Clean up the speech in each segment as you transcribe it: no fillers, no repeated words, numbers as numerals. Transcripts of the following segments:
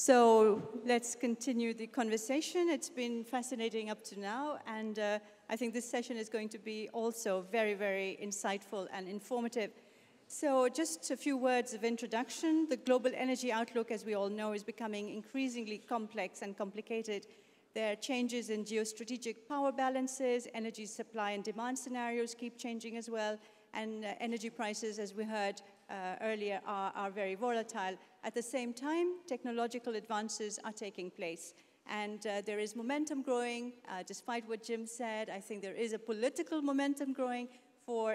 So let's continue the conversation. It's been fascinating up to now, and I think this session is going to be also very, very insightful and informative. So just a few words of introduction. The global energy outlook, as we all know, is becoming increasingly complex and complicated. There are changes in geostrategic power balances, energy supply and demand scenarios keep changing as well, and energy prices, as we heard earlier, are very volatile. At the same time, technological advances are taking place. And there is momentum growing, despite what Jim said. I think there is a political momentum growing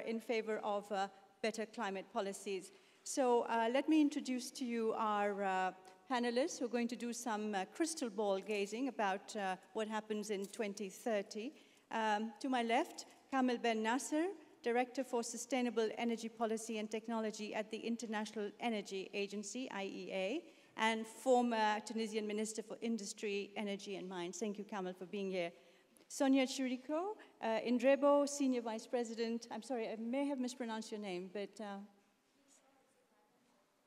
in favor of better climate policies. So let me introduce to you our panelists who are going to do some crystal ball gazing about what happens in 2030. To my left, Kamel Ben Nasser, Director for Sustainable Energy Policy and Technology at the International Energy Agency, IEA, and former Tunisian Minister for Industry, Energy and Mines. Thank you, Kamel, for being here. Sonia Chiriko, Indrebo, Senior Vice President. I'm sorry, I may have mispronounced your name, but...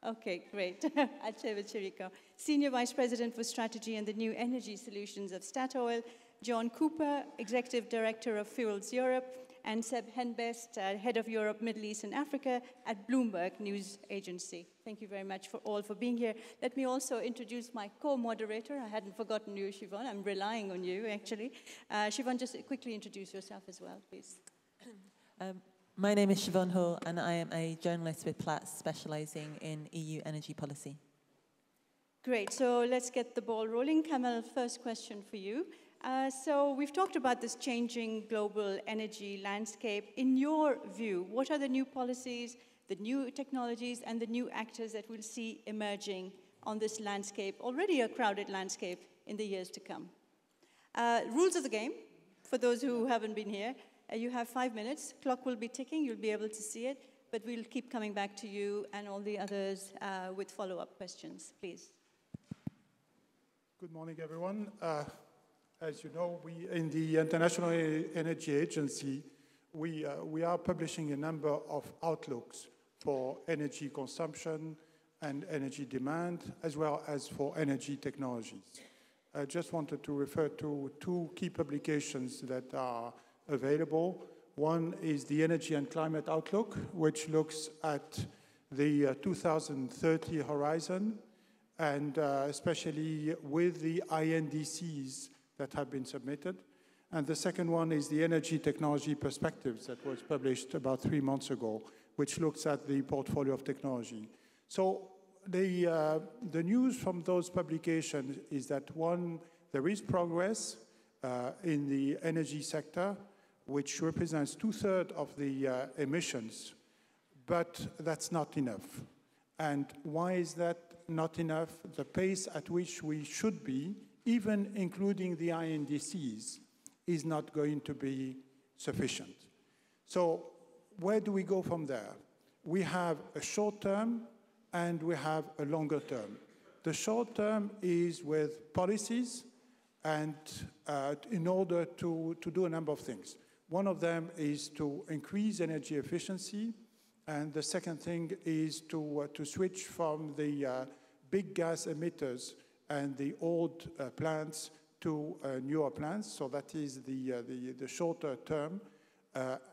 Okay, great. Achebe Chiriko. Senior Vice President for Strategy and the New Energy Solutions of Statoil. John Cooper, Executive Director of Fuels Europe, and Seb Henbest, Head of Europe, Middle East and Africa at Bloomberg News Agency. Thank you very much for being here. Let me also introduce my co-moderator. I hadn't forgotten you, Siobhan. I'm relying on you, actually. Siobhan, just quickly introduce yourself as well, please. My name is Siobhan Hall, and I am a journalist with Platts specializing in EU energy policy. Great, so let's get the ball rolling. Kamel, first question for you. So we've talked about this changing global energy landscape. In your view, what are the new policies, the new technologies, and the new actors that we'll see emerging on this landscape, already a crowded landscape, in the years to come? Rules of the game, for those who haven't been here. You have 5 minutes. Clock will be ticking. You'll be able to see it. But we'll keep coming back to you and all the others with follow-up questions, please. Good morning, everyone. As you know, we in the International Energy Agency, we are publishing a number of outlooks for energy consumption and energy demand, as well as for energy technologies. I just wanted to refer to two key publications that are available. One is the Energy and Climate Outlook, which looks at the 2030 horizon, and especially with the INDCs that have been submitted. And the second one is the Energy Technology Perspectives that was published about 3 months ago, which looks at the portfolio of technology. So the news from those publications is that, one, there is progress in the energy sector, which represents 2/3 of the emissions, but that's not enough. And why is that not enough? The pace at which we should be, even including the INDCs, is not going to be sufficient. So where do we go from there? We have a short term and we have a longer term. The short term is with policies and in order to do a number of things. One of them is to increase energy efficiency, and the second thing is to switch from the big gas emitters and the old plants to newer plants. So that is the shorter term.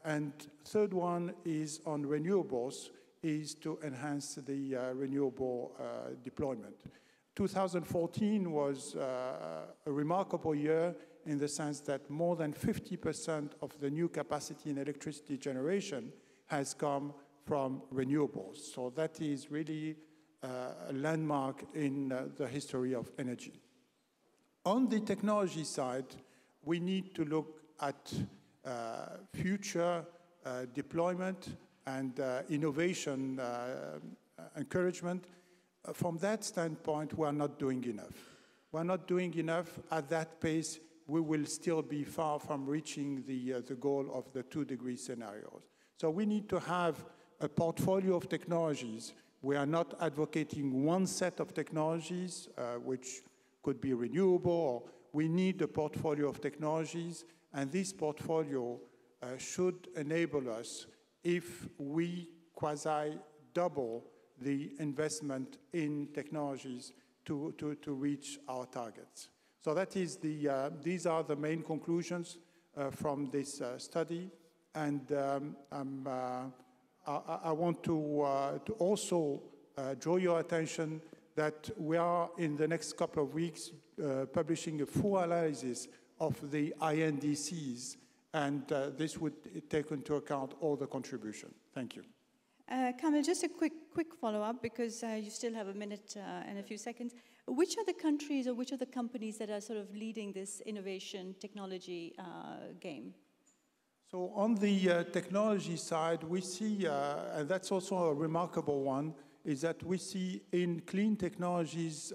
And third one is on renewables, is to enhance the renewable deployment. 2014 was a remarkable year in the sense that more than 50% of the new capacity in electricity generation has come from renewables. So that is really a landmark in the history of energy. On the technology side, we need to look at future deployment and innovation encouragement. From that standpoint, we are not doing enough. We're not doing enough. At that pace, we will still be far from reaching the goal of the 2-degree scenarios. So we need to have a portfolio of technologies. We are not advocating one set of technologies, which could be renewable, or we need a portfolio of technologies, and this portfolio should enable us, if we quasi-double the investment in technologies, to reach our targets. So that is these are the main conclusions from this study. And I want to also draw your attention that we are, in the next couple of weeks, publishing a full analysis of the INDCs, and this would take into account all the contribution. Thank you. Kamil, just a quick follow-up, because you still have a minute and a few seconds. Which are the countries or which are the companies that are sort of leading this innovation technology game? So on the technology side, we see, and that's also a remarkable one, is that we see in clean technologies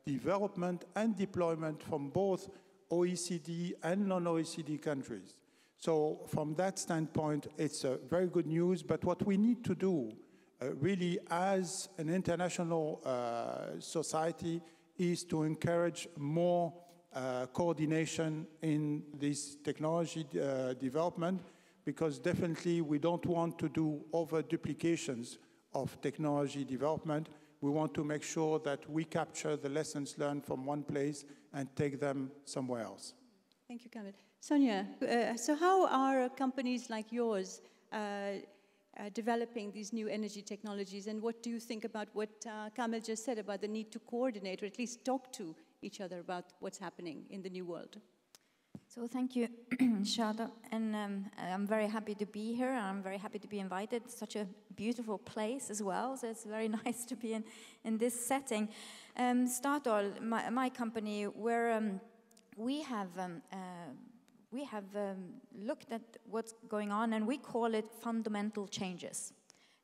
development and deployment from both OECD and non-OECD countries. So from that standpoint, it's very good news. But what we need to do, really, as an international society, is to encourage more coordination in this technology development, because definitely we don't want to do over-duplications of technology development. We want to make sure that we capture the lessons learned from one place and take them somewhere else. Thank you, Kamil. Sonia, so how are companies like yours developing these new energy technologies, and what do you think about what Kamil just said about the need to coordinate, or at least talk to each other about what's happening in the new world? So thank you, Shada, and I'm very happy to be here. I'm very happy to be invited. It's such a beautiful place as well, so it's very nice to be in this setting. Statoil, my company, we have looked at what's going on, and we call it fundamental changes.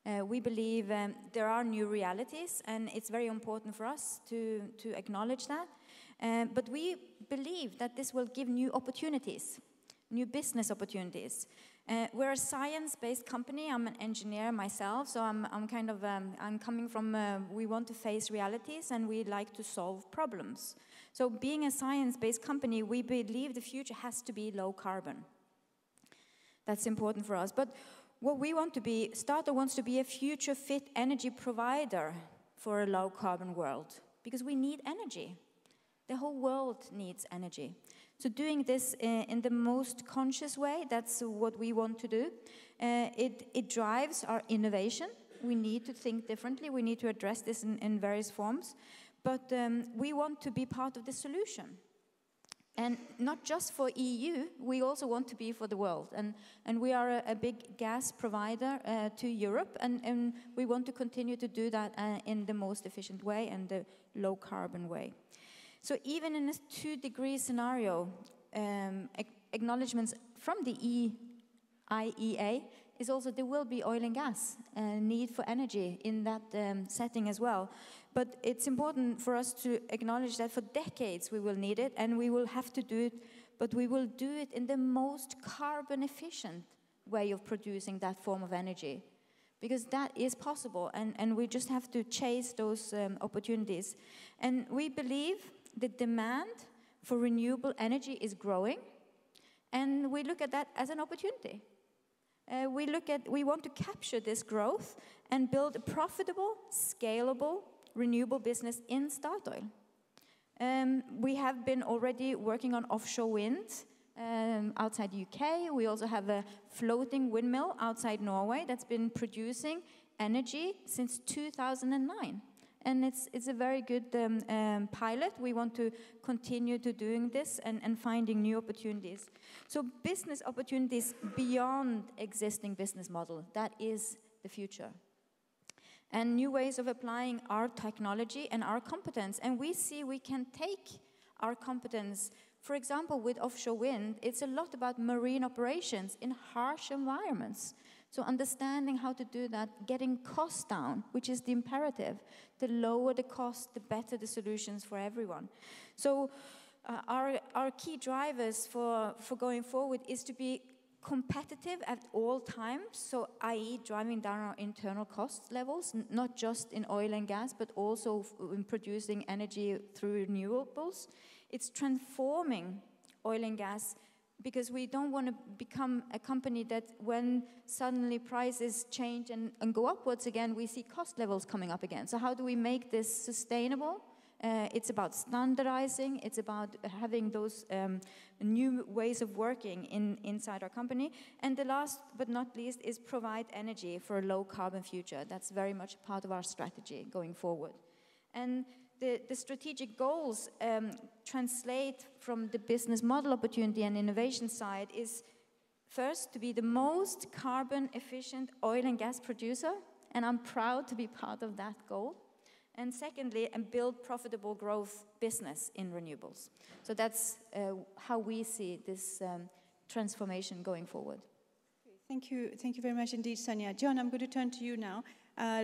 We believe there are new realities, and it's very important for us to acknowledge that. But we believe that this will give new opportunities, new business opportunities. We're a science-based company. I'm an engineer myself, so I'm coming from, we want to face realities and we like to solve problems. So being a science-based company, we believe the future has to be low carbon. That's important for us. But what we want to be, Statoil wants to be a future-fit energy provider for a low carbon world, because we need energy. The whole world needs energy. So doing this in the most conscious way, that's what we want to do. It drives our innovation. We need to think differently. We need to address this in various forms. But we want to be part of the solution. And not just for EU, we also want to be for the world. And we are a big gas provider to Europe, and we want to continue to do that in the most efficient way and the low carbon way. So even in a 2-degree scenario, acknowledgements from the IEA is also there will be oil and gas need for energy in that setting as well. But it's important for us to acknowledge that for decades we will need it, and we will have to do it, but we will do it in the most carbon efficient way of producing that form of energy, because that is possible, and we just have to chase those opportunities. And we believe the demand for renewable energy is growing, and we look at that as an opportunity. We want to capture this growth and build a profitable, scalable, renewable business in Statoil. We have been already working on offshore wind outside the UK. We also have a floating windmill outside Norway that's been producing energy since 2009. And it's a very good pilot. We want to continue to doing this and finding new opportunities. So business opportunities beyond existing business model, that is the future. And new ways of applying our technology and our competence. And we see we can take our competence, for example, with offshore wind, it's a lot about marine operations in harsh environments. So understanding how to do that, getting costs down, which is the imperative. The lower the cost, the better the solutions for everyone. So our key drivers for going forward is to be competitive at all times, so i.e. driving down our internal cost levels, not just in oil and gas, but also in producing energy through renewables. It's transforming oil and gas, because we don't want to become a company that when suddenly prices change and go upwards again, we see cost levels coming up again. So how do we make this sustainable It's about standardizing. It's about having those new ways of working inside our company. And the last but not least is provide energy for a low carbon future. That's very much part of our strategy going forward. And the strategic goals translate from the business model opportunity and innovation side is first to be the most carbon efficient oil and gas producer. And I'm proud to be part of that goal. And secondly, and build profitable growth business in renewables. So that's how we see this transformation going forward. Thank you very much indeed, Sonia. John, I'm going to turn to you now.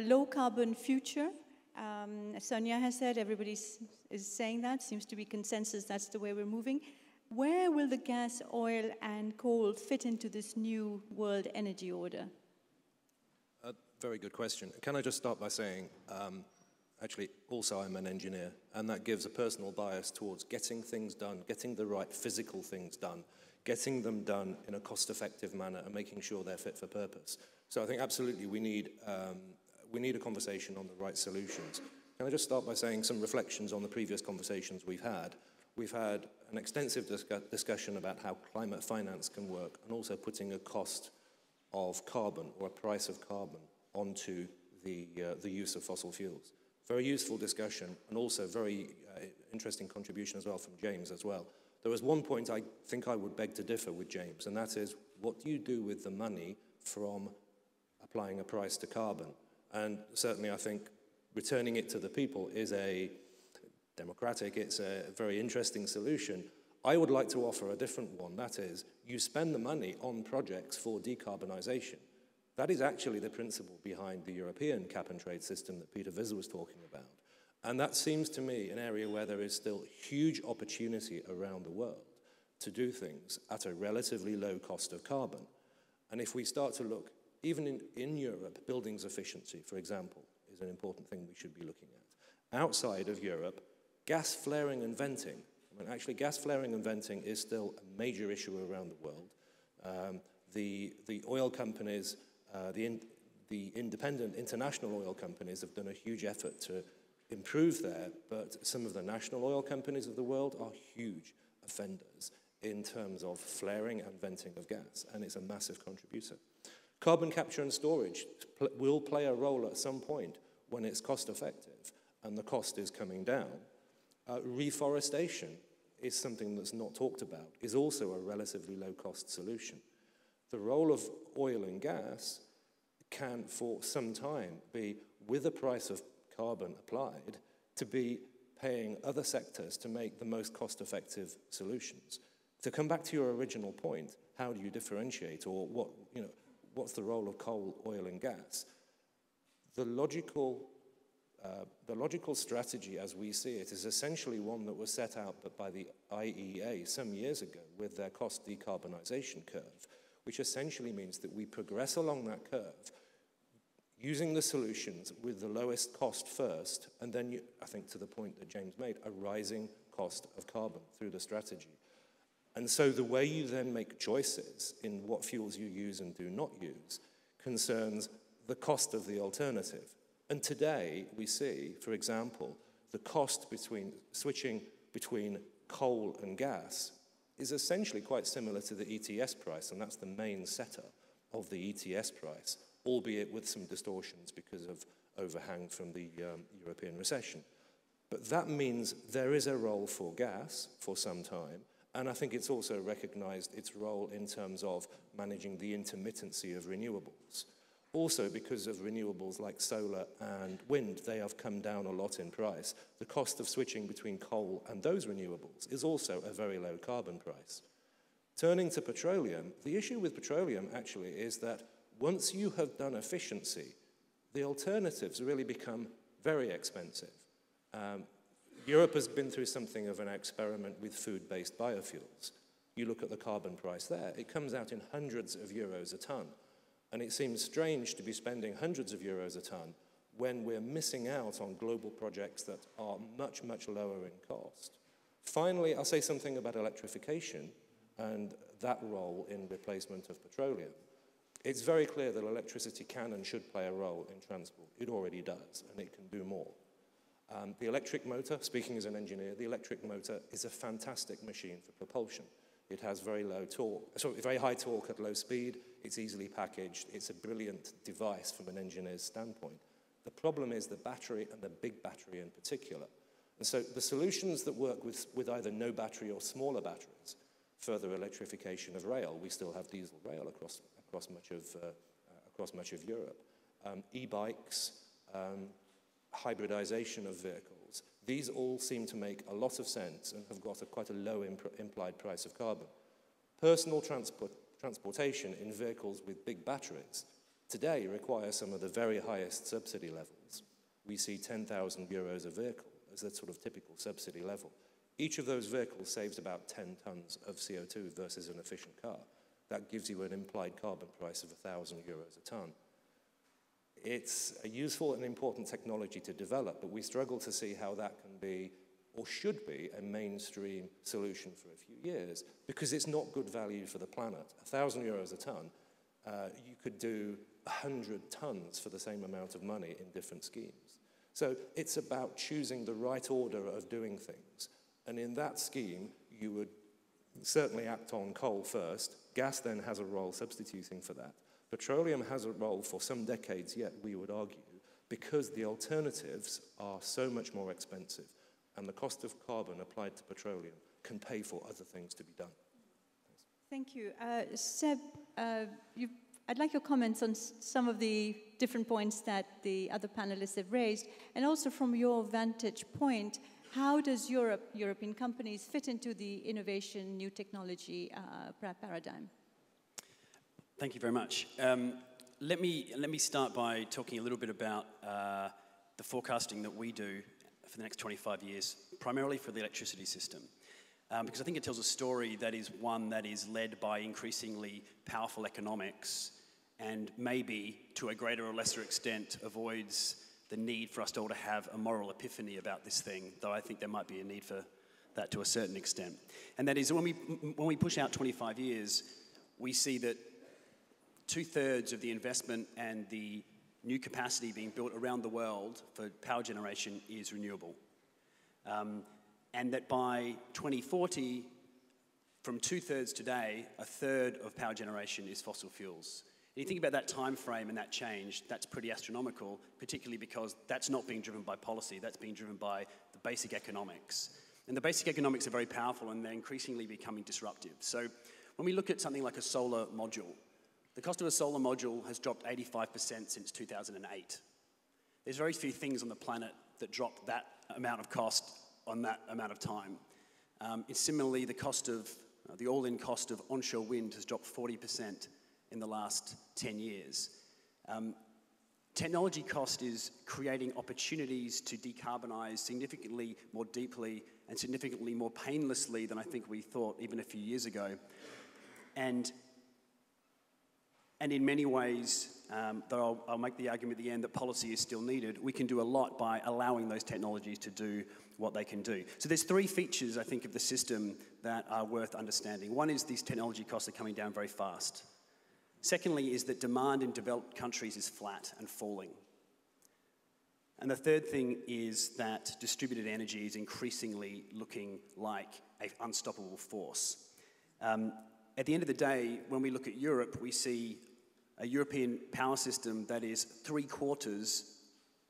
Low carbon future. Sonia has said, everybody is saying that, seems to be consensus, that's the way we're moving. Where will the gas, oil, and coal fit into this new world energy order? Very good question. Can I just start by saying, actually, also I'm an engineer, and that gives a personal bias towards getting things done, getting the right physical things done, getting them done in a cost-effective manner, and making sure they're fit for purpose. So I think absolutely we need a conversation on the right solutions. Can I just start by saying some reflections on the previous conversations we've had? We've had an extensive discussion about how climate finance can work, and also putting a cost of carbon or a price of carbon onto the use of fossil fuels. Very useful discussion, and also very interesting contribution as well from James as well. There was one point I think I would beg to differ with James, and that is, what do you do with the money from applying a price to carbon? And certainly I think returning it to the people is a democratic, it's a very interesting solution. I would like to offer a different one, that is, you spend the money on projects for decarbonisation. That is actually the principle behind the European cap-and-trade system that Peter Visser was talking about. And that seems to me an area where there is still huge opportunity around the world to do things at a relatively low cost of carbon. And if we start to look, even in Europe, buildings efficiency, for example, is an important thing we should be looking at. Outside of Europe, gas flaring and venting. I mean, actually, gas flaring and venting is still a major issue around the world. The oil companies, the independent international oil companies have done a huge effort to improve there, but some of the national oil companies of the world are huge offenders in terms of flaring and venting of gas, and it's a massive contributor. Carbon capture and storage will play a role at some point when it's cost effective and the cost is coming down. Reforestation is something that's not talked about, is also a relatively low-cost solution. The role of oil and gas can, for some time, be, with a price of carbon applied, to be paying other sectors to make the most cost-effective solutions. To come back to your original point, how do you differentiate, or what's the role of coal, oil, and gas? The logical strategy, as we see it, is essentially one that was set out by the IEA some years ago with their cost decarbonisation curve, which essentially means that we progress along that curve, using the solutions with the lowest cost first, and then, I think to the point that James made, a rising cost of carbon through the strategy. And so the way you then make choices in what fuels you use and do not use concerns the cost of the alternative. And today we see, for example, the cost switching between coal and gas is essentially quite similar to the ETS price, and that's the main setter of the ETS price, albeit with some distortions because of overhang from the European recession. But that means there is a role for gas for some time, and I think it's also recognized its role in terms of managing the intermittency of renewables. Also, because of renewables like solar and wind, they have come down a lot in price. The cost of switching between coal and those renewables is also a very low carbon price. Turning to petroleum, the issue with petroleum actually is that once you have done efficiency, the alternatives really become very expensive. Europe has been through something of an experiment with food-based biofuels. You look at the carbon price there, it comes out in hundreds of euros a tonne. And it seems strange to be spending hundreds of euros a tonne when we're missing out on global projects that are much, much lower in cost. Finally, I'll say something about electrification and that role in replacement of petroleum. It's very clear that electricity can and should play a role in transport. It already does, and it can do more. The electric motor, speaking as an engineer, the electric motor is a fantastic machine for propulsion. It has very low torque, sorry, very high torque at low speed. It's easily packaged. It's a brilliant device from an engineer's standpoint. The problem is the battery, and the big battery in particular. And so the solutions that work with either no battery or smaller batteries, further electrification of rail, we still have diesel rail across much of Europe, e-bikes, hybridization of vehicles. These all seem to make a lot of sense and have got quite a low implied price of carbon. Personal transportation in vehicles with big batteries today requires some of the very highest subsidy levels. We see 10,000 euros a vehicle as a sort of typical subsidy level. Each of those vehicles saves about 10 tons of CO2 versus an efficient car. That gives you an implied carbon price of 1,000 euros a ton. It's a useful and important technology to develop, but we struggle to see how that can be or should be a mainstream solution for a few years, because it's not good value for the planet. 1,000 euros a ton, you could do 100 tons for the same amount of money in different schemes. So it's about choosing the right order of doing things. And in that scheme, you would certainly act on coal first. Gas then has a role substituting for that. Petroleum has a role for some decades yet, we would argue, because the alternatives are so much more expensive, and the cost of carbon applied to petroleum can pay for other things to be done. Thank you. Seb, I'd like your comments on some of the different points that the other panelists have raised, and also from your vantage point, how does European companies fit into the innovation, new technology paradigm? Thank you very much. Let me start by talking a little bit about the forecasting that we do for the next 25 years, primarily for the electricity system. Because I think it tells a story that is one that is led by increasingly powerful economics, and maybe to a greater or lesser extent avoids the need for us all to have a moral epiphany about this thing, though I think there might be a need for that to a certain extent. And that is when we push out 25 years, we see that 2/3 of the investment and the new capacity being built around the world for power generation is renewable. And that by 2040, from 2/3 today, 1/3 of power generation is fossil fuels. And you think about that time frame and that change, that's pretty astronomical, particularly because that's not being driven by policy, that's being driven by the basic economics. And the basic economics are very powerful, and they're increasingly becoming disruptive. So when we look at something like a solar module, the cost of a solar module has dropped 85% since 2008. There's very few things on the planet that drop that amount of cost on that amount of time. And similarly, the cost of, the all-in cost of onshore wind has dropped 40% in the last 10 years. Technology cost is creating opportunities to decarbonize significantly more deeply and significantly more painlessly than I think we thought even a few years ago. And in many ways, though I'll make the argument at the end that policy is still needed, we can do a lot by allowing those technologies to do what they can do. So there's 3 features, I think, of the system that are worth understanding. One is these technology costs are coming down very fast. Secondly is that demand in developed countries is flat and falling. And the third thing is that distributed energy is increasingly looking like an unstoppable force. At the end of the day, when we look at Europe, we see a European power system that is 3/4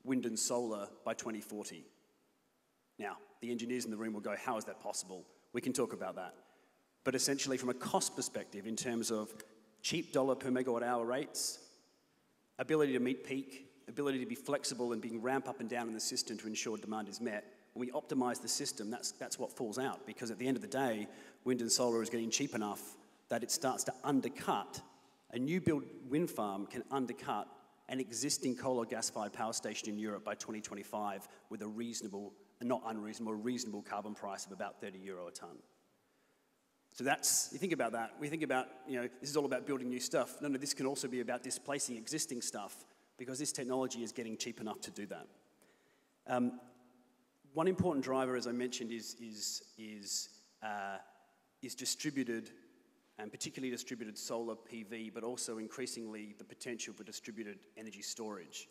wind and solar by 2040. Now, the engineers in the room will go, how is that possible? We can talk about that. But essentially, from a cost perspective, in terms of cheap dollar per megawatt hour rates, ability to meet peak, ability to be flexible and being ramp up and down in the system to ensure demand is met, when we optimize the system, that's what falls out. Because at the end of the day, wind and solar is getting cheap enough that it starts to undercut. A new build wind farm can undercut an existing coal or gas-fired power station in Europe by 2025 with a reasonable, not unreasonable, a reasonable carbon price of about 30 euro a tonne. So that's, you think about that, we think about, this is all about building new stuff. No, this can also be about displacing existing stuff because this technology is getting cheap enough to do that. One important driver, as I mentioned, is distributed, and particularly distributed solar PV, but also increasingly the potential for distributed energy storage.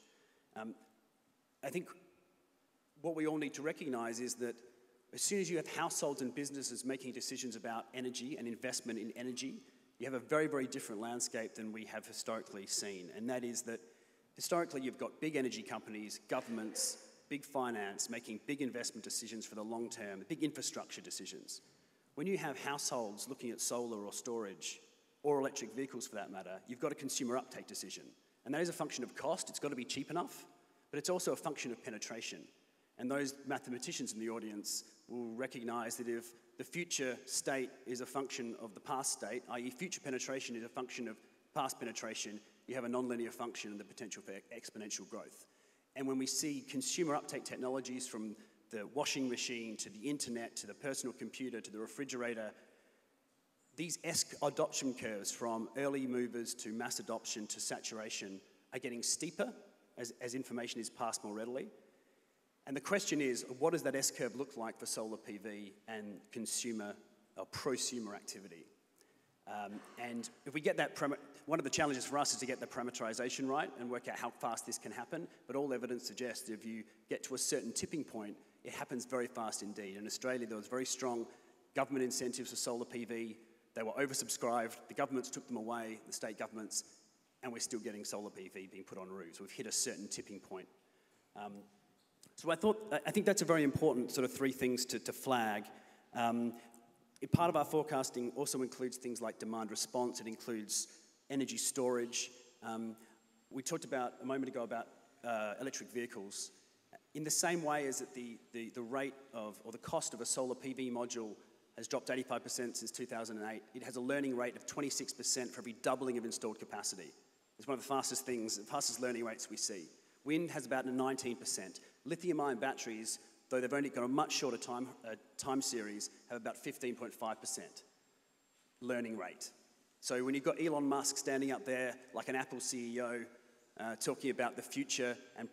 I think what we all need to recognize is that as soon as you have households and businesses making decisions about energy and investment in energy, you have a very, very different landscape than we have historically seen. And that is that historically you've got big energy companies, governments, big finance making big investment decisions for the long term, big infrastructure decisions. When you have households looking at solar or storage, or electric vehicles for that matter, you've got a consumer uptake decision. And that is a function of cost. It's got to be cheap enough, but it's also a function of penetration. And those mathematicians in the audience will recognize that if the future state is a function of the past state, i.e. future penetration is a function of past penetration, you have a nonlinear function and the potential for exponential growth. And when we see consumer uptake technologies from the washing machine to the internet to the personal computer to the refrigerator, these adoption curves from early movers to mass adoption to saturation are getting steeper as information is passed more readily. And the question is, what does that S-curve look like for solar PV and consumer or prosumer activity? And if we get that, one of the challenges for us is to get the parameterization right and work out how fast this can happen. But all evidence suggests if you get to a certain tipping point, it happens very fast indeed. In Australia, there was very strong government incentives for solar PV. They were oversubscribed. The governments took them away, the state governments, and we're still getting solar PV being put on roofs. We've hit a certain tipping point. So I think that's a very important sort of three things to flag. Part of our forecasting also includes things like demand response. It includes energy storage. We talked about a moment ago about electric vehicles. In the same way as that the rate of, or the cost of a solar PV module has dropped 85% since 2008, it has a learning rate of 26% for every doubling of installed capacity. It's one of the fastest learning rates we see. Wind has about a 19%. Lithium-ion batteries, though they've only got a much shorter time series, have about 15.5% learning rate. So when you've got Elon Musk standing up there like an Apple CEO talking about the future and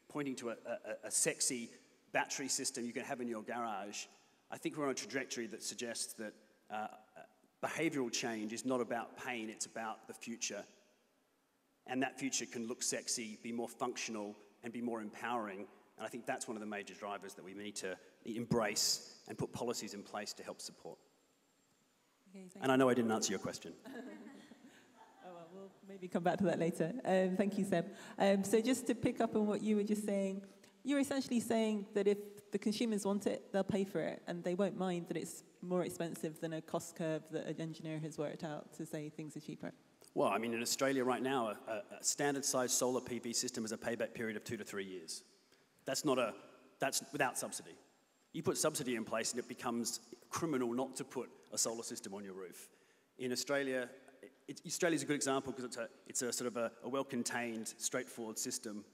pointing to a sexy battery system you can have in your garage, I think we're on a trajectory that suggests that behavioral change is not about pain, it's about the future. And that future can look sexy, be more functional, and be more empowering. And I think that's one of the major drivers that we need to embrace and put policies in place to help support. Okay, and I know I didn't answer your question. Oh, well, we'll maybe come back to that later. Thank you, Seb. So just to pick up on what you were just saying, you're essentially saying that if the consumers want it, they'll pay for it, and they won't mind that it's more expensive than a cost curve that an engineer has worked out to say things are cheaper. Well, I mean, in Australia right now, a standard-sized solar PV system has a payback period of 2 to 3 years. That's without subsidy. You put subsidy in place and it becomes criminal not to put a solar system on your roof. In Australia, Australia's a good example because it's a sort of a well-contained, straightforward system.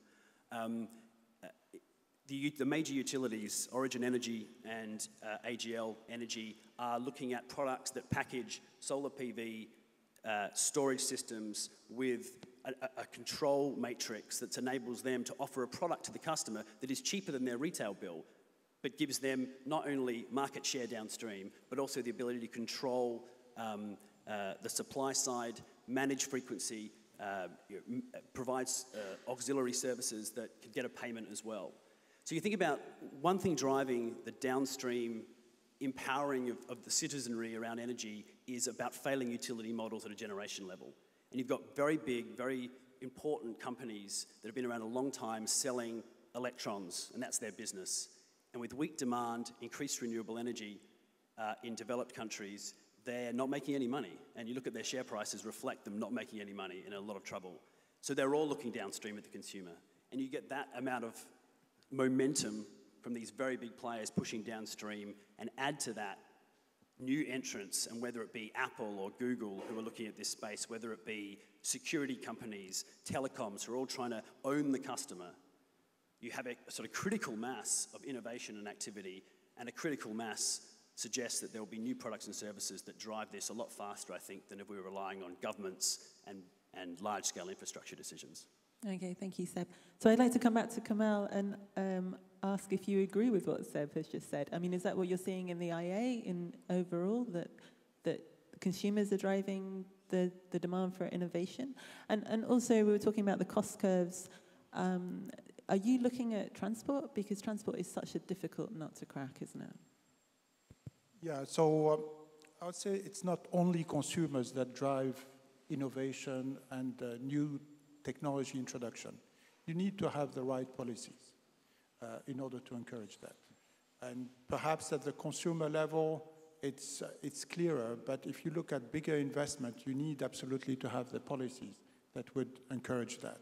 The major utilities, Origin Energy and AGL Energy, are looking at products that package solar PV storage systems with a control matrix that enables them to offer a product to the customer that is cheaper than their retail bill, but gives them not only market share downstream, but also the ability to control the supply side, manage frequency, provides auxiliary services that can get a payment as well. So you think about one thing driving the downstream empowering of the citizenry around energy is about failing utility models at a generation level. And you've got very big, very important companies that have been around a long time selling electrons, and that's their business. And with weak demand, increased renewable energy in developed countries, they're not making any money. And you look at their share prices reflect them not making any money, in a lot of trouble. So they're all looking downstream at the consumer. And you get that amount of momentum from these very big players pushing downstream, and add to that new entrants, and whether it be Apple or Google who are looking at this space, whether it be security companies, telecoms who are all trying to own the customer, you have a sort of critical mass of innovation and activity, and a critical mass suggests that there will be new products and services that drive this a lot faster, I think, than if we were relying on governments and large-scale infrastructure decisions. Okay, thank you, Seb. So I'd like to come back to Kamal and ask if you agree with what Seb has just said. I mean, is that what you're seeing in the IA in overall, that consumers are driving the demand for innovation? And also, we were talking about the cost curves. Are you looking at transport? Because transport is such a difficult nut to crack, isn't it? Yeah, so I would say it's not only consumers that drive innovation and new technology introduction. You need to have the right policies in order to encourage that. And perhaps at the consumer level, it's clearer, but if you look at bigger investment, you need absolutely to have the policies that would encourage that.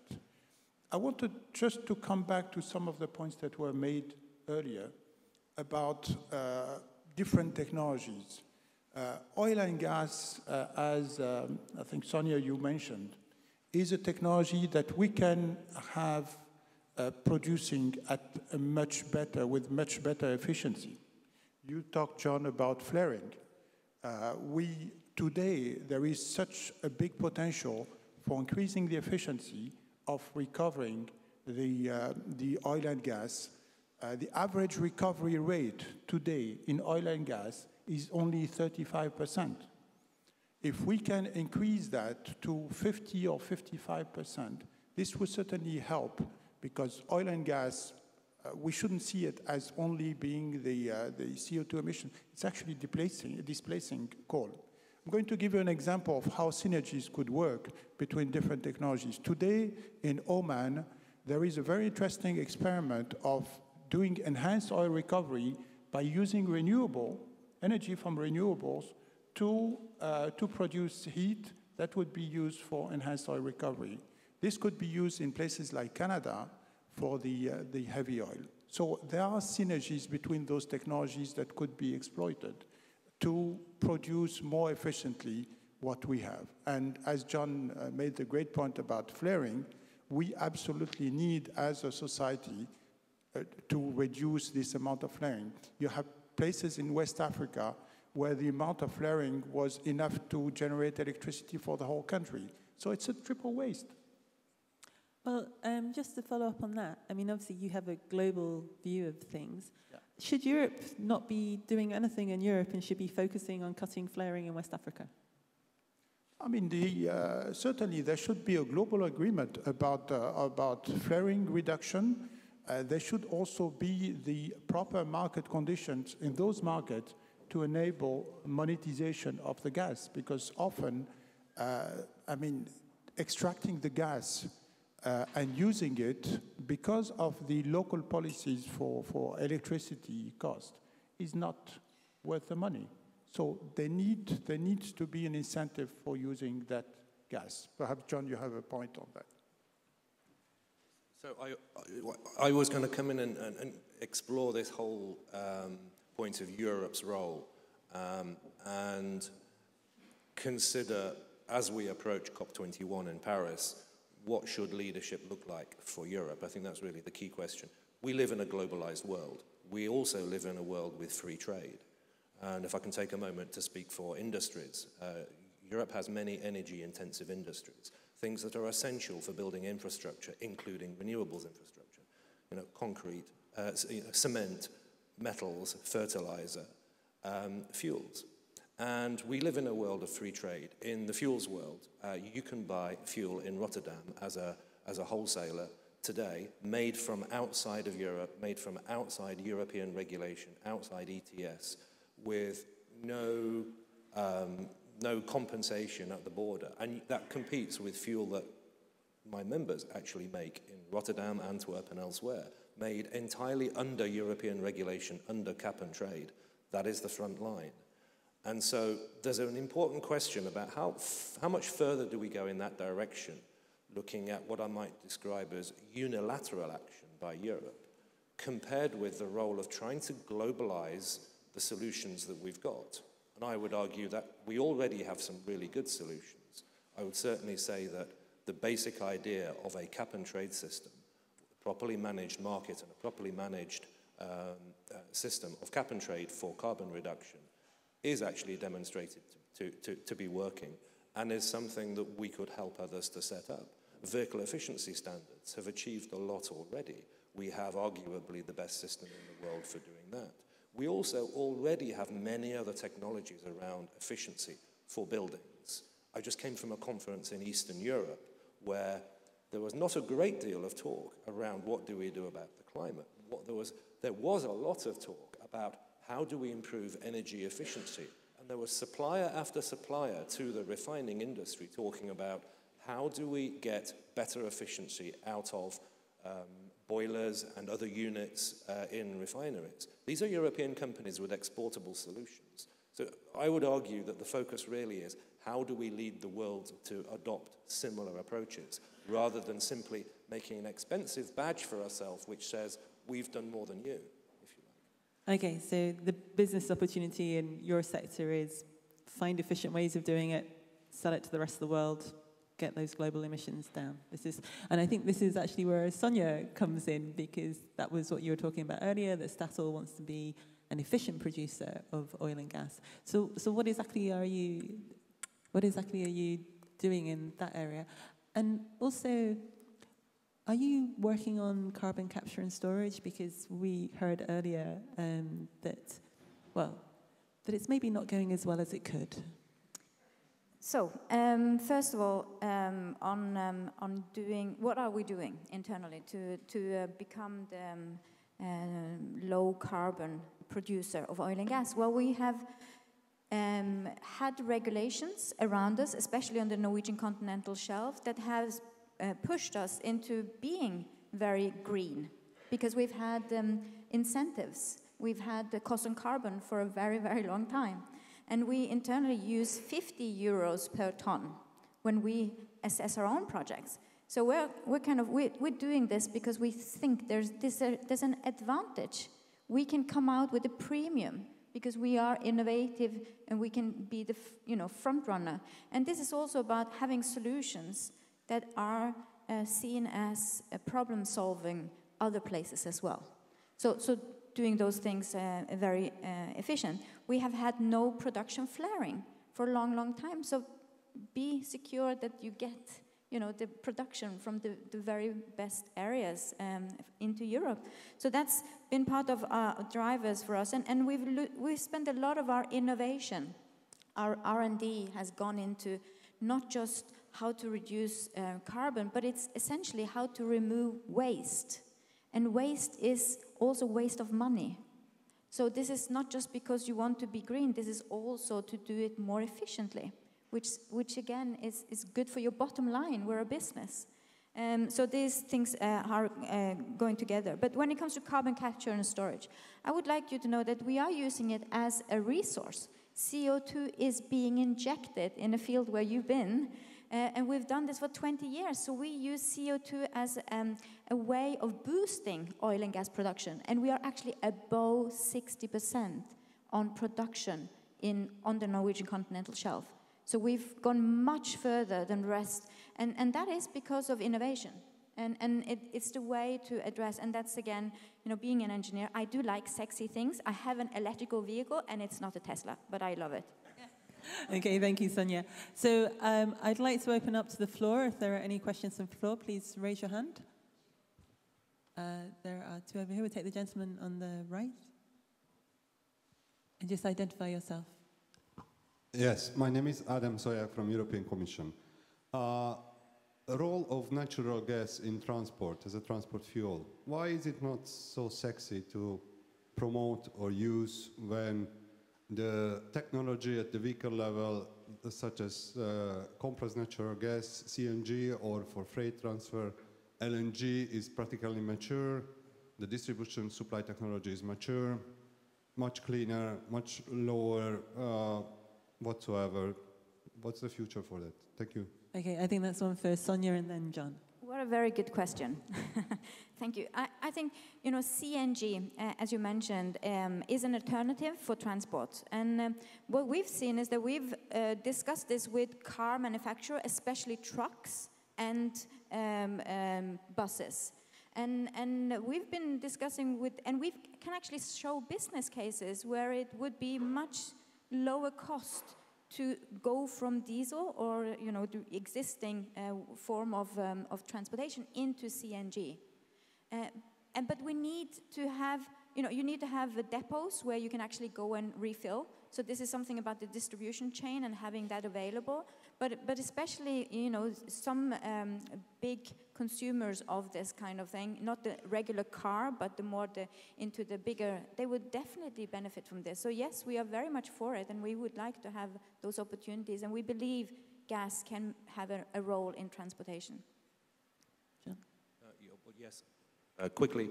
I wanted just to come back to some of the points that were made earlier about different technologies. Oil and gas, as I think, Sonia, you mentioned, is a technology that we can have producing at a with much better efficiency. You talked, John, about flaring. Today, there is such a big potential for increasing the efficiency of recovering the oil and gas. The average recovery rate today in oil and gas is only 35%. If we can increase that to 50 or 55%, this will certainly help, because oil and gas, we shouldn't see it as only being the CO2 emission. It's actually displacing coal. I'm going to give you an example of how synergies could work between different technologies. Today, in Oman, there is a very interesting experiment of doing enhanced oil recovery by using energy from renewables to produce heat that would be used for enhanced oil recovery. This could be used in places like Canada for the heavy oil. So there are synergies between those technologies that could be exploited to produce more efficiently what we have. And as John made the great point about flaring, we absolutely need, as a society, to reduce this amount of flaring. You have places in West Africa where the amount of flaring was enough to generate electricity for the whole country. So it's a triple waste. Well, just to follow up on that, I mean, obviously you have a global view of things. Yeah. Should Europe not be doing anything in Europe and should be focusing on cutting flaring in West Africa? I mean, certainly there should be a global agreement about flaring reduction. There should also be the proper market conditions in those markets to enable monetization of the gas, because often, extracting the gas and using it, because of the local policies for electricity cost, is not worth the money. So there needs to be an incentive for using that gas. Perhaps, John, you have a point on that. So I was going to come in and explore this whole point of Europe's role and consider, as we approach COP21 in Paris, what should leadership look like for Europe? I think that's really the key question. We live in a globalized world. We also live in a world with free trade. And if I can take a moment to speak for industries, Europe has many energy-intensive industries, things that are essential for building infrastructure, including renewables infrastructure, concrete, cement, metals, fertilizer, fuels. And we live in a world of free trade. In the fuels world, you can buy fuel in Rotterdam as a wholesaler today, made from outside of Europe, made from outside European regulation, outside ETS, with no compensation at the border. And that competes with fuel that my members actually make in Rotterdam, Antwerp, and elsewhere, made entirely under European regulation, under cap and trade. That is the front line. And so there's an important question about how much further do we go in that direction, looking at what I might describe as unilateral action by Europe, compared with the role of trying to globalize the solutions that we've got. And I would argue that we already have some really good solutions. I would certainly say that the basic idea of a cap and trade system, a properly managed market and a properly managed system of cap and trade for carbon reduction is actually demonstrated to be working, and is something that we could help others to set up. Vehicle efficiency standards have achieved a lot already. We have arguably the best system in the world for doing that. We also already have many other technologies around efficiency for buildings. I just came from a conference in Eastern Europe where there was not a great deal of talk around what do we do about the climate. There was a lot of talk about how do we improve energy efficiency. And there was supplier after supplier to the refining industry talking about how do we get better efficiency out of boilers and other units in refineries. These are European companies with exportable solutions. So I would argue that the focus really is how do we lead the world to adopt similar approaches rather than simply making an expensive badge for ourselves which says we've done more than you, if you like. Okay, so the business opportunity in your sector is find efficient ways of doing it, sell it to the rest of the world, get those global emissions down. And I think this is actually where Sonia comes in, because that was what you were talking about earlier, that Statoil wants to be an efficient producer of oil and gas. So what exactly are you doing in that area? And also, are you working on carbon capture and storage? Because we heard earlier that it's maybe not going as well as it could. So, first of all, on doing, what are we doing internally to become the low carbon producer of oil and gas? Well, we have had regulations around us, especially on the Norwegian continental shelf, that has pushed us into being very green, because we've had incentives. We've had the cost on carbon for a very, very long time. And we internally use 50 euros per ton when we assess our own projects. So we're doing this because we think there's an advantage. We can come out with a premium because we are innovative and we can be the front runner. And this is also about having solutions that are seen as problem solving other places as well. So doing those things very efficient. We have had no production flaring for a long, long time. So be secure that you get, the production from the very best areas into Europe. So that's been part of our drivers for us. And we've spent a lot of our innovation. Our R&D has gone into not just how to reduce carbon, but it's essentially how to remove waste. And waste is also waste of money. So this is not just because you want to be green, this is also to do it more efficiently, which again is good for your bottom line. We're a business. So these things are going together. But when it comes to carbon capture and storage, I would like you to know that we are using it as a resource. CO2 is being injected in a field where you've been, and we've done this for 20 years. So we use CO2 as a way of boosting oil and gas production. And we are actually above 60% on production on the Norwegian continental shelf. So we've gone much further than the rest. And that is because of innovation. And it's the way to address, and that's again, being an engineer, I do like sexy things. I have an electrical vehicle, and it's not a Tesla, but I love it. Okay, thank you, Sonia. So I'd like to open up to the floor. If there are any questions from the floor, please raise your hand. There are two over here. We'll take the gentleman on the right. And just identify yourself. Yes, my name is Adam Soya from European Commission. The role of natural gas in transport as a transport fuel. Why is it not so sexy to promote or use when the technology at the vehicle level, such as compressed natural gas, CNG, or for freight transfer, LNG is practically mature, the distribution supply technology is mature, much cleaner, much lower whatsoever. What's the future for that? Thank you. Okay, I think that's one for Sonia and then John. What a very good question. Thank you. I think, CNG, as you mentioned, is an alternative for transport. And what we've seen is that we've discussed this with car manufacturers, especially trucks and buses. And we've been discussing and we can actually show business cases where it would be much lower cost to go from diesel or the existing form of transportation into CNG. But we need to have, you need to have depots where you can actually go and refill. So this is something about the distribution chain and having that available. But especially, you know, some big consumers of this kind of thing, not the regular car, but the more into the bigger, they would definitely benefit from this. So yes, we are very much for it, and we would like to have those opportunities, and we believe gas can have a role in transportation. John? Well, yes. Quickly,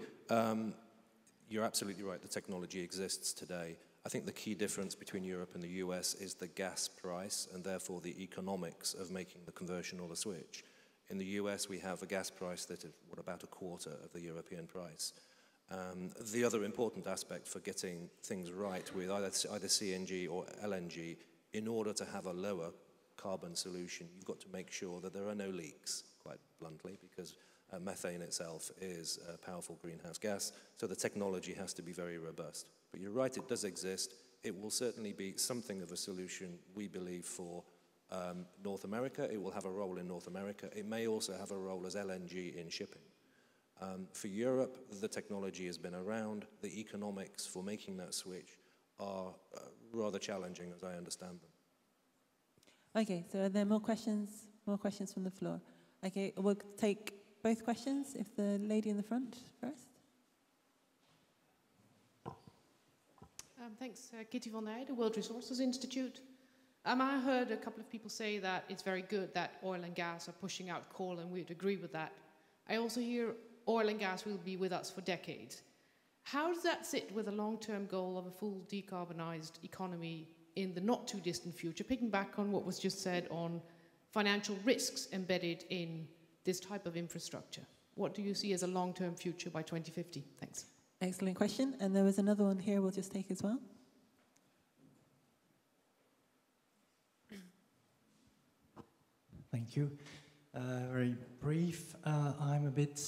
you're absolutely right. The technology exists today. I think the key difference between Europe and the US is the gas price and therefore the economics of making the conversion or the switch. In the US, we have a gas price that is, about a quarter of the European price. The other important aspect for getting things right with either CNG or LNG, in order to have a lower carbon solution, you've got to make sure that there are no leaks, quite bluntly, because methane itself is a powerful greenhouse gas, so the technology has to be very robust. But you're right, it does exist. It will certainly be something of a solution, we believe, for North America. It will have a role in North America. It may also have a role as LNG in shipping. For Europe, the technology has been around. The economics for making that switch are rather challenging, as I understand them. Okay, so are there more questions? More questions from the floor? Okay, we'll take both questions. If the lady in the front first. Thanks, Kitty van Nijden, World Resources Institute. I heard a couple of people say that it's very good that oil and gas are pushing out coal, and we'd agree with that. I also hear oil and gas will be with us for decades. How does that sit with a long-term goal of a full decarbonized economy in the not-too-distant future, picking back on what was just said on financial risks embedded in this type of infrastructure? What do you see as a long-term future by 2050? Thanks. Excellent question. And there was another one here we'll just take as well. Thank you. Very brief. I'm a bit,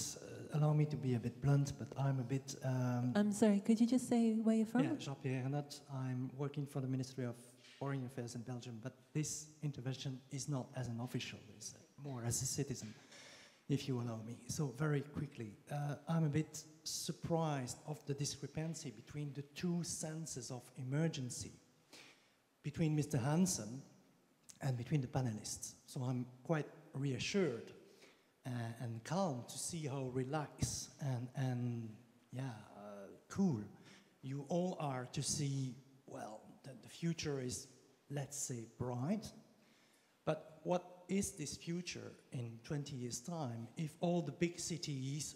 allow me to be a bit blunt, but I'm a bit... I'm sorry, could you just say where you're from? Yeah, Jean-Pierre Renat. I'm working for the Ministry of Foreign Affairs in Belgium, but this intervention is not as an official, it's more as a citizen, if you allow me. So very quickly, I'm a bit surprised of the discrepancy between the two senses of emergency, between Mr. Hansen and between the panelists. So I'm quite reassured and calm to see how relaxed and cool you all are to see, well, that the future is, let's say, bright. But what is this future in 20 years' time if all the big cities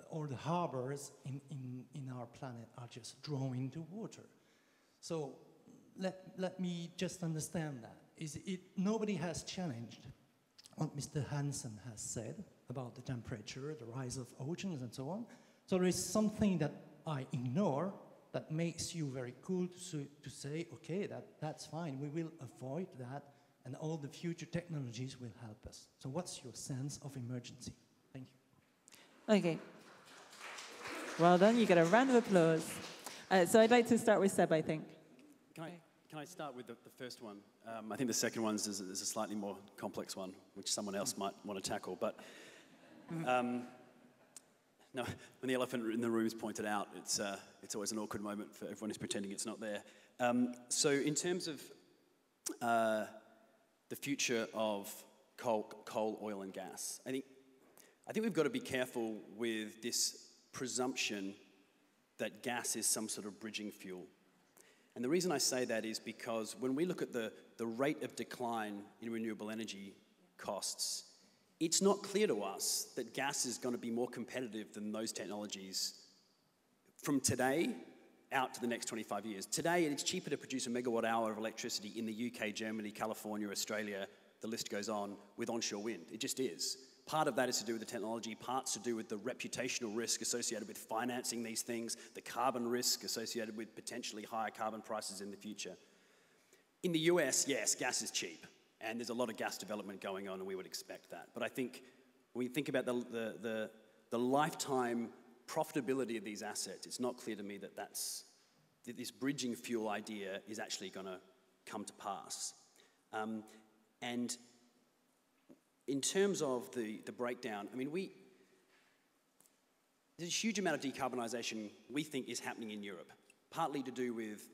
or the harbors in our planet are just drawn into water? So let me just understand that. Nobody has challenged what Mr. Hansen has said about the temperature, the rise of oceans, and so on. So there is something that I ignore that makes you very cool to say, okay, that's fine, we will avoid that, and all the future technologies will help us. So what's your sense of emergency? Thank you. Okay. Well done, you get a round of applause. So I'd like to start with Seb, I think. Can I start with the first one? I think the second one is a slightly more complex one, which someone else might want to tackle. But no, when the elephant in the room is pointed out, it's always an awkward moment for everyone who's pretending it's not there. So in terms of the future of coal, oil, and gas, I think we've got to be careful with this presumption that gas is some sort of bridging fuel. And the reason I say that is because when we look at the rate of decline in renewable energy costs, it's not clear to us that gas is going to be more competitive than those technologies from today out to the next 25 years. Today, it's cheaper to produce a megawatt hour of electricity in the UK, Germany, California, Australia, the list goes on, with onshore wind. It just is. Part of that is to do with the technology, parts to do with the reputational risk associated with financing these things, the carbon risk associated with potentially higher carbon prices in the future. In the US, yes, gas is cheap, and there's a lot of gas development going on, and we would expect that. But I think when you think about the lifetime profitability of these assets, it's not clear to me that this bridging fuel idea is actually going to come to pass. And in terms of the breakdown, I mean, there's a huge amount of decarbonisation we think is happening in Europe, partly to do with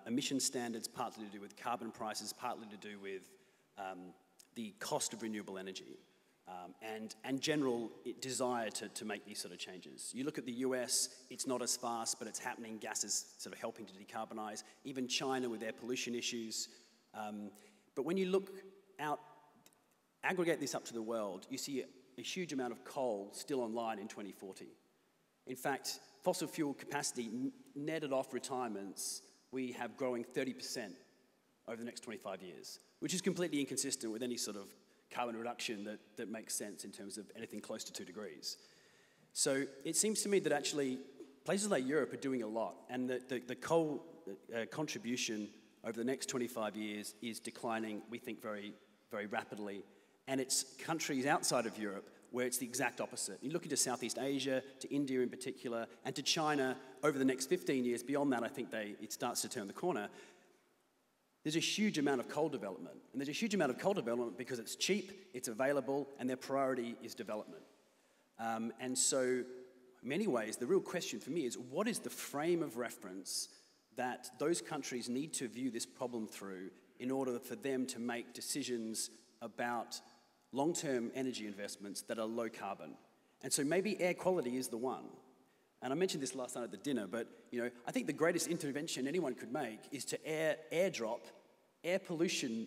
emission standards, partly to do with carbon prices, partly to do with the cost of renewable energy, and general desire to make these sort of changes. You look at the US, it's not as fast, but it's happening. Gas is sort of helping to decarbonize. Even China with their pollution issues. But when you look out, aggregate this up to the world, you see a huge amount of coal still online in 2040. In fact, fossil fuel capacity, netted off retirements, we have growing 30% over the next 25 years, which is completely inconsistent with any sort of carbon reduction that makes sense in terms of anything close to 2 degrees. So it seems to me that actually places like Europe are doing a lot, and the coal contribution over the next 25 years is declining, we think, very, very rapidly. And it's countries outside of Europe where it's the exact opposite. You look into Southeast Asia, to India in particular, and to China over the next 15 years. Beyond that, I think it starts to turn the corner. There's a huge amount of coal development. And there's a huge amount of coal development because it's cheap, it's available, and their priority is development. And so, in many ways, the real question for me is, what is the frame of reference that those countries need to view this problem through in order for them to make decisions about long-term energy investments that are low carbon? And so maybe air quality is the one. And I mentioned this last night at the dinner, but I think the greatest intervention anyone could make is to airdrop air pollution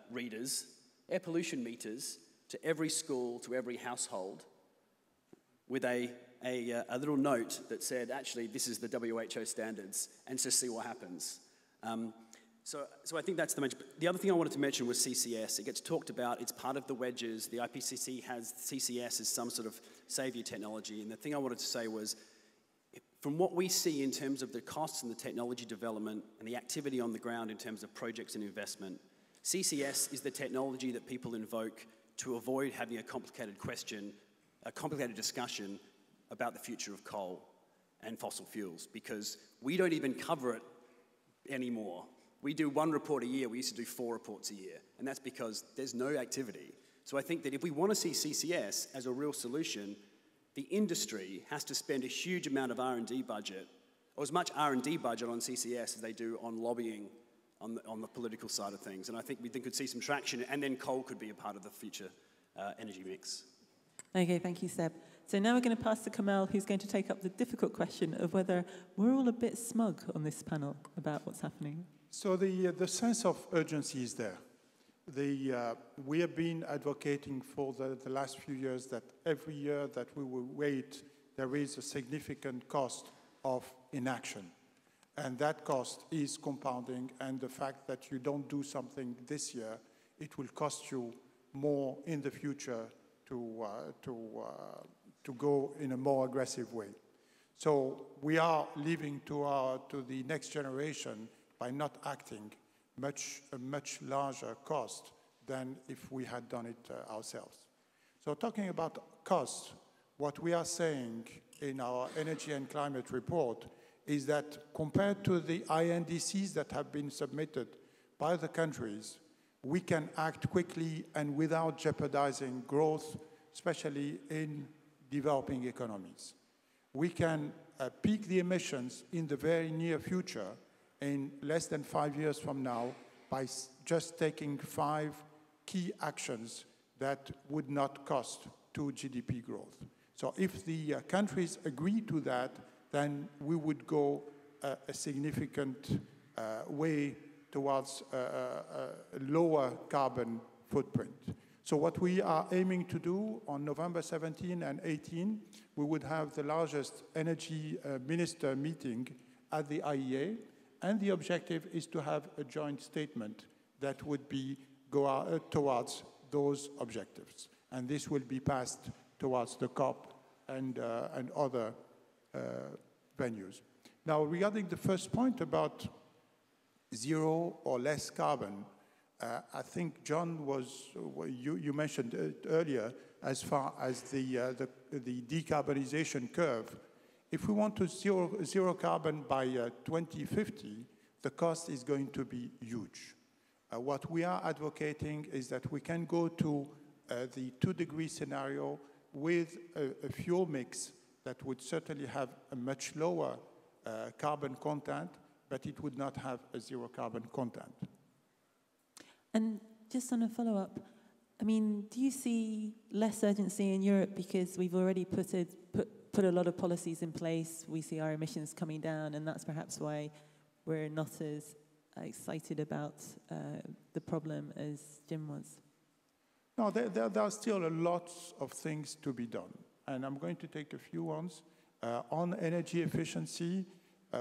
readers, air pollution meters to every school, to every household, with a little note that said, actually, this is the WHO standards, and just see what happens. So I think that's the major. The other thing I wanted to mention was CCS. It gets talked about. It's part of the wedges. The IPCC has CCS as some sort of savior technology. And the thing I wanted to say was, from what we see in terms of the costs and the technology development and the activity on the ground in terms of projects and investment, CCS is the technology that people invoke to avoid having a complicated discussion about the future of coal and fossil fuels, because we don't even cover it anymore. We do 1 report a year. We used to do 4 reports a year. And that's because there's no activity. So I think that if we want to see CCS as a real solution, the industry has to spend a huge amount of R&D budget, or as much R&D budget on CCS as they do on lobbying on the political side of things. And I think we could see some traction, and then coal could be a part of the future energy mix. Okay, thank you, Seb. So now we're going to pass to Kamal, who's going to take up the difficult question of whether we're all a bit smug on this panel about what's happening. So the sense of urgency is there. We have been advocating for the last few years that every year that we will wait, there is a significant cost of inaction. And that cost is compounding, and the fact that you don't do something this year, it will cost you more in the future to go in a more aggressive way. So we are leaving to the next generation by not acting a much larger cost than if we had done it ourselves. So talking about cost, what we are saying in our energy and climate report is that compared to the INDCs that have been submitted by the countries, we can act quickly and without jeopardizing growth, especially in developing economies. We can peak the emissions in the very near future in less than 5 years from now by just taking 5 key actions that would not cost to GDP growth. So if the countries agree to that, then we would go a significant way towards a lower carbon footprint. So what we are aiming to do on November 17 and 18, we would have the largest energy minister meeting at the IEA, and the objective is to have a joint statement that would go towards those objectives. And this will be passed towards the COP and other venues. Now, regarding the first point about zero or less carbon, I think John you mentioned it earlier as far as the decarbonization curve. If we want to zero carbon by 2050, the cost is going to be huge. What we are advocating is that we can go to the 2-degree scenario with a fuel mix that would certainly have a much lower carbon content, but it would not have a zero carbon content. And just on a follow-up, I mean, do you see less urgency in Europe because we've already put a lot of policies in place, we see our emissions coming down, and that's perhaps why we're not as excited about the problem as Jim was? No, there are still a lot of things to be done, and I'm going to take a few ones. On energy efficiency,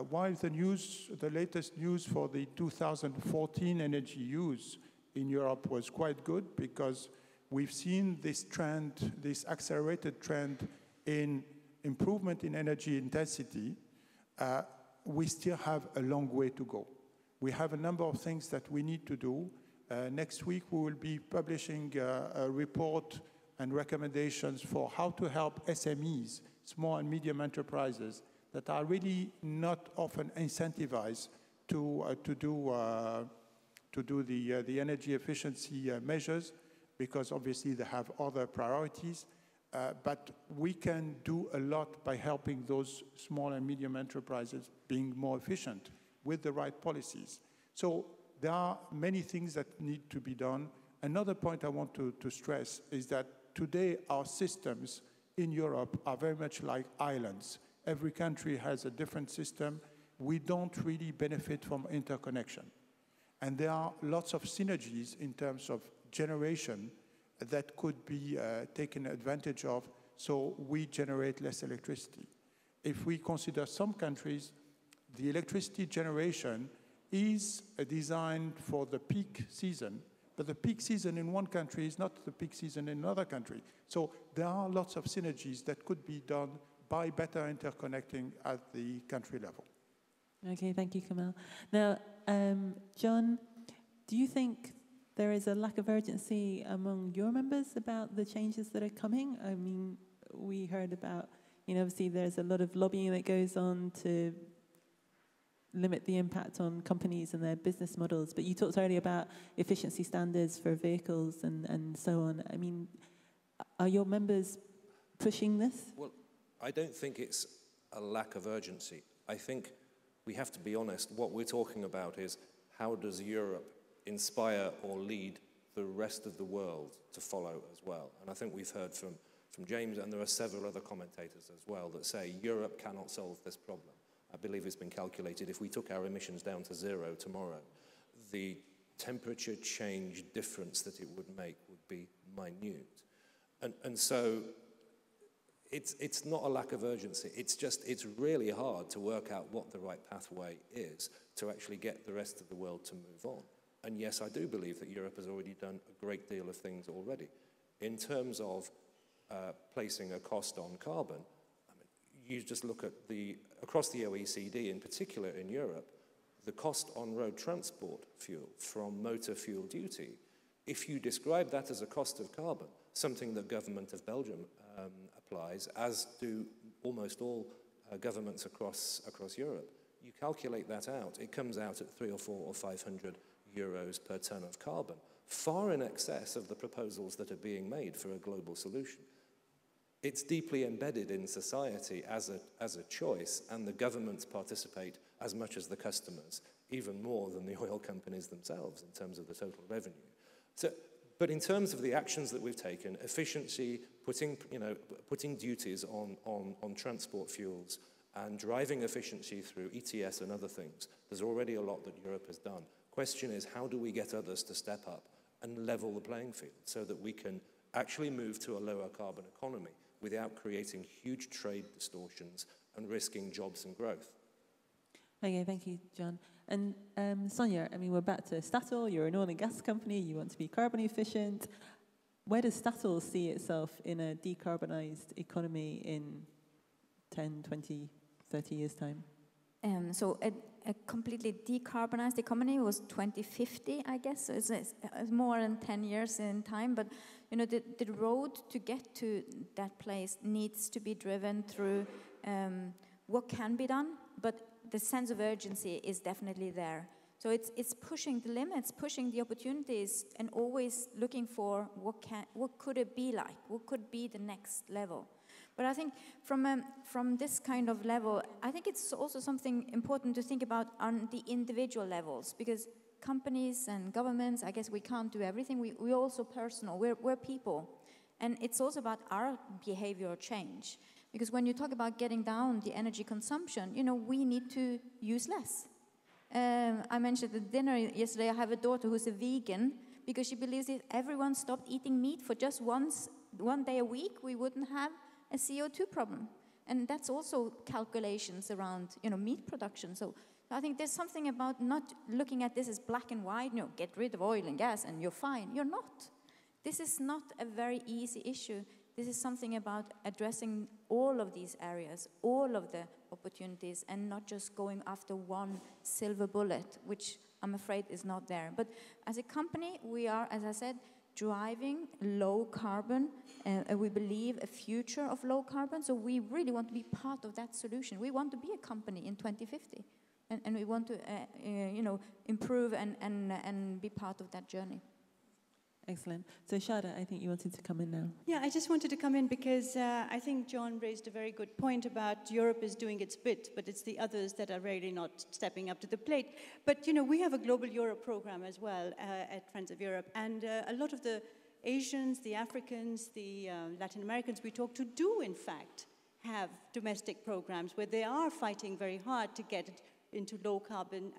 while the latest news for the 2014 energy use in Europe was quite good, because we've seen this trend, this accelerated trend in improvement in energy intensity, we still have a long way to go. We have a number of things that we need to do. Next week, we will be publishing a report and recommendations for how to help SMEs, small and medium enterprises, that are really not often incentivized to do the energy efficiency measures, because obviously they have other priorities. But we can do a lot by helping those small and medium enterprises being more efficient with the right policies. So there are many things that need to be done. Another point I want to stress is that today our systems in Europe are very much like islands. Every country has a different system. We don't really benefit from interconnection. And there are lots of synergies in terms of generation that could be taken advantage of, so we generate less electricity. If we consider some countries, the electricity generation is designed for the peak season, but the peak season in one country is not the peak season in another country. So there are lots of synergies that could be done by better interconnecting at the country level. Okay, thank you, Kamal. Now, John, do you think there is a lack of urgency among your members about the changes that are coming? I mean, we heard about, obviously there's a lot of lobbying that goes on to limit the impact on companies and their business models, but you talked earlier about efficiency standards for vehicles and so on. I mean, are your members pushing this? Well, I don't think it's a lack of urgency. I think we have to be honest. What we're talking about is, how does Europe inspire or lead the rest of the world to follow as well? And I think we've heard from James, and there are several other commentators as well, that say Europe cannot solve this problem. I believe it's been calculated, if we took our emissions down to 0 tomorrow, the temperature change difference that it would make would be minute. And so it's not a lack of urgency. It's really hard to work out what the right pathway is to actually get the rest of the world to move on. And yes, I do believe that Europe has already done a great deal of things already. In terms of placing a cost on carbon, I mean, you just look at across the OECD, in particular in Europe, the cost on road transport fuel from motor fuel duty, if you describe that as a cost of carbon, something the government of Belgium applies, as do almost all governments across Europe, you calculate that out, it comes out at 300 or 400 or 500 euros per ton of carbon, far in excess of the proposals that are being made for a global solution. It's deeply embedded in society as a choice, and the governments participate as much as the customers, even more than the oil companies themselves in terms of the total revenue. But in terms of the actions that we've taken, efficiency, putting duties on transport fuels, and driving efficiency through ETS and other things, there's already a lot that Europe has done. Question is, how do we get others to step up and level the playing field so that we can actually move to a lower carbon economy without creating huge trade distortions and risking jobs and growth? Okay, thank you, John. And Sonia, I mean, we're back to Statoil. You're an oil and gas company. You want to be carbon efficient. Where does Statoil see itself in a decarbonized economy in 10, 20, 30 years' time? So a completely decarbonized economy was 2050, I guess. So it's more than 10 years in time. But the road to get to that place needs to be driven through what can be done, but the sense of urgency is definitely there. So it's pushing the limits, pushing the opportunities, and always looking for what could it be like, what could be the next level. But I think from this kind of level, I think it's also something important to think about on the individual levels, because companies and governments, I guess we can't do everything. We're also personal. We're people. And it's also about our behavioral change. Because when you talk about getting down the energy consumption, you know, we need to use less. I mentioned at dinner yesterday, I have a daughter who's a vegan because she believes if everyone stopped eating meat for just one day a week, we wouldn't have a CO2 problem. And that's also calculations around, you know, meat production. So I think there's something about not looking at this as black and white, you know, get rid of oil and gas and you're fine. You're not. This is not a very easy issue. This is something about addressing all of these areas, all of the opportunities, and not just going after one silver bullet, which I'm afraid is not there. But as a company, we are, as I said, driving low carbon, and we believe a future of low carbon. So we really want to be part of that solution. We want to be a company in 2050, and we want to, you know, improve and be part of that journey. Excellent. So Shada, I think you wanted to come in now. Yeah, I just wanted to come in because I think John raised a very good point about Europe is doing its bit, but it's the others that are really not stepping up to the plate. But, you know, we have a Global Europe program as well at Friends of Europe, and a lot of the Asians, the Africans, the Latin Americans we talk to do, in fact, have domestic programs where they are fighting very hard to get into low-carbon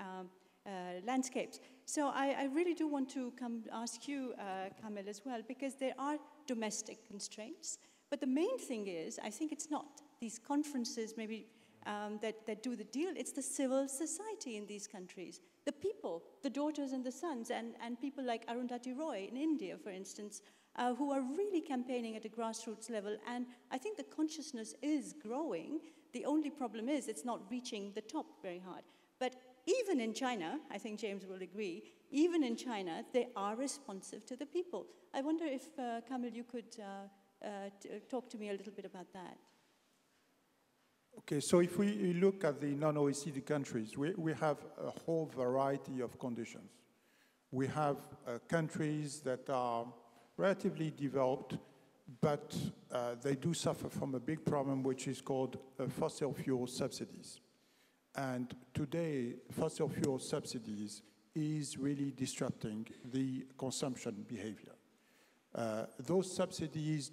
landscapes. So I really do want to ask you, Kamil, as well, because there are domestic constraints. But the main thing is, I think it's not these conferences maybe that do the deal. It's the civil society in these countries, the people, the daughters and the sons, and people like Arundhati Roy in India, for instance, who are really campaigning at a grassroots level. And I think the consciousness is growing. The only problem is it's not reaching the top very hard. But even in China, I think James will agree, even in China, they are responsive to the people. I wonder if, Kamil, you could talk to me a little bit about that. Okay, so if we look at the non-OECD countries, we have a whole variety of conditions. We have countries that are relatively developed, but they do suffer from a big problem which is called fossil fuel subsidies. And today, fossil fuel subsidies is really disrupting the consumption behavior. Those subsidies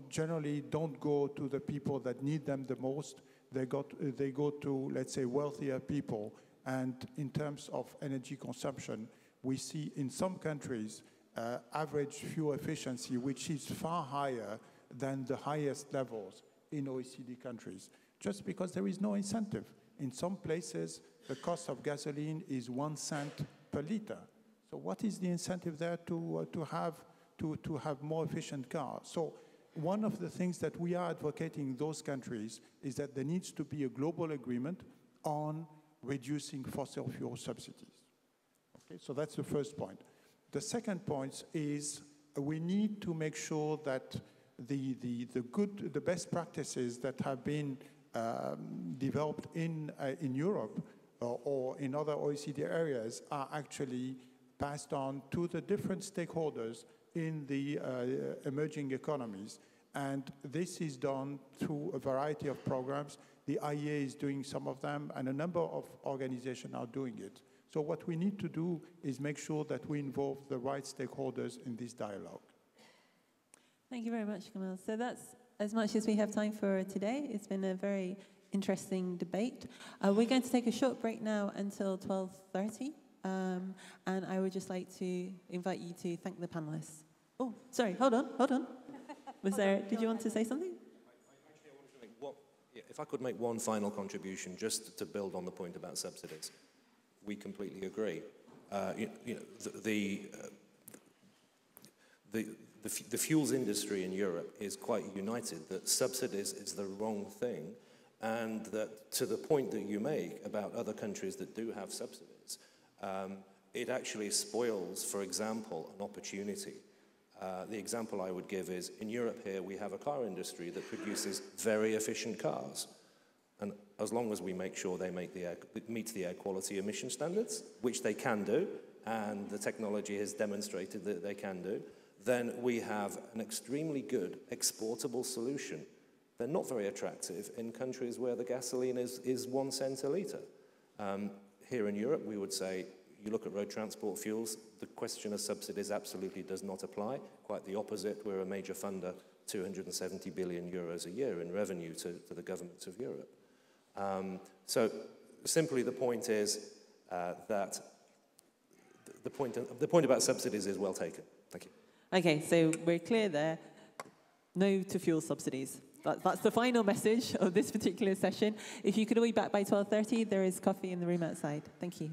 generally don't go to the people that need them the most. They go to, let's say, wealthier people. And in terms of energy consumption, we see in some countries average fuel efficiency, which is far higher than the highest levels in OECD countries, just because there is no incentive. In some places, the cost of gasoline is 1 cent per liter. So what is the incentive there to have more efficient cars? So one of the things that we are advocating in those countries is that there needs to be a global agreement on reducing fossil fuel subsidies. Okay, so that's the first point. The second point is we need to make sure that the best practices that have been developed in Europe or in other OECD areas are actually passed on to the different stakeholders in the emerging economies. And this is done through a variety of programs. The IEA is doing some of them, and a number of organizations are doing it. So what we need to do is make sure that we involve the right stakeholders in this dialogue. Thank you very much, Kamil. So that's as much as we have time for today. It's been a very interesting debate. We're going to take a short break now until 12:30. And I would just like to invite you to thank the panelists. Oh, sorry, hold on. Did you want to say something? Actually, I wanted to make if I could make one final contribution, just to build on the point about subsidies. We completely agree. The fuels industry in Europe is quite united that subsidies is the wrong thing, and that to the point that you make about other countries that do have subsidies, it actually spoils, for example, an opportunity. The example I would give is, in Europe here, we have a car industry that produces very efficient cars. And as long as we make sure they meet the air quality emission standards, which they can do, and the technology has demonstrated that they can do, then we have an extremely good exportable solution. They're not very attractive in countries where the gasoline is 1 cent a litre. Here in Europe, we would say, you look at road transport fuels, the question of subsidies absolutely does not apply. Quite the opposite. We're a major funder, 270 billion euros a year in revenue to the governments of Europe. So simply the point is that the point about subsidies is well taken. Thank you. Okay, so we're clear there. No to fuel subsidies. That's the final message of this particular session. If you could all be back by 12:30, there is coffee in the room outside. Thank you.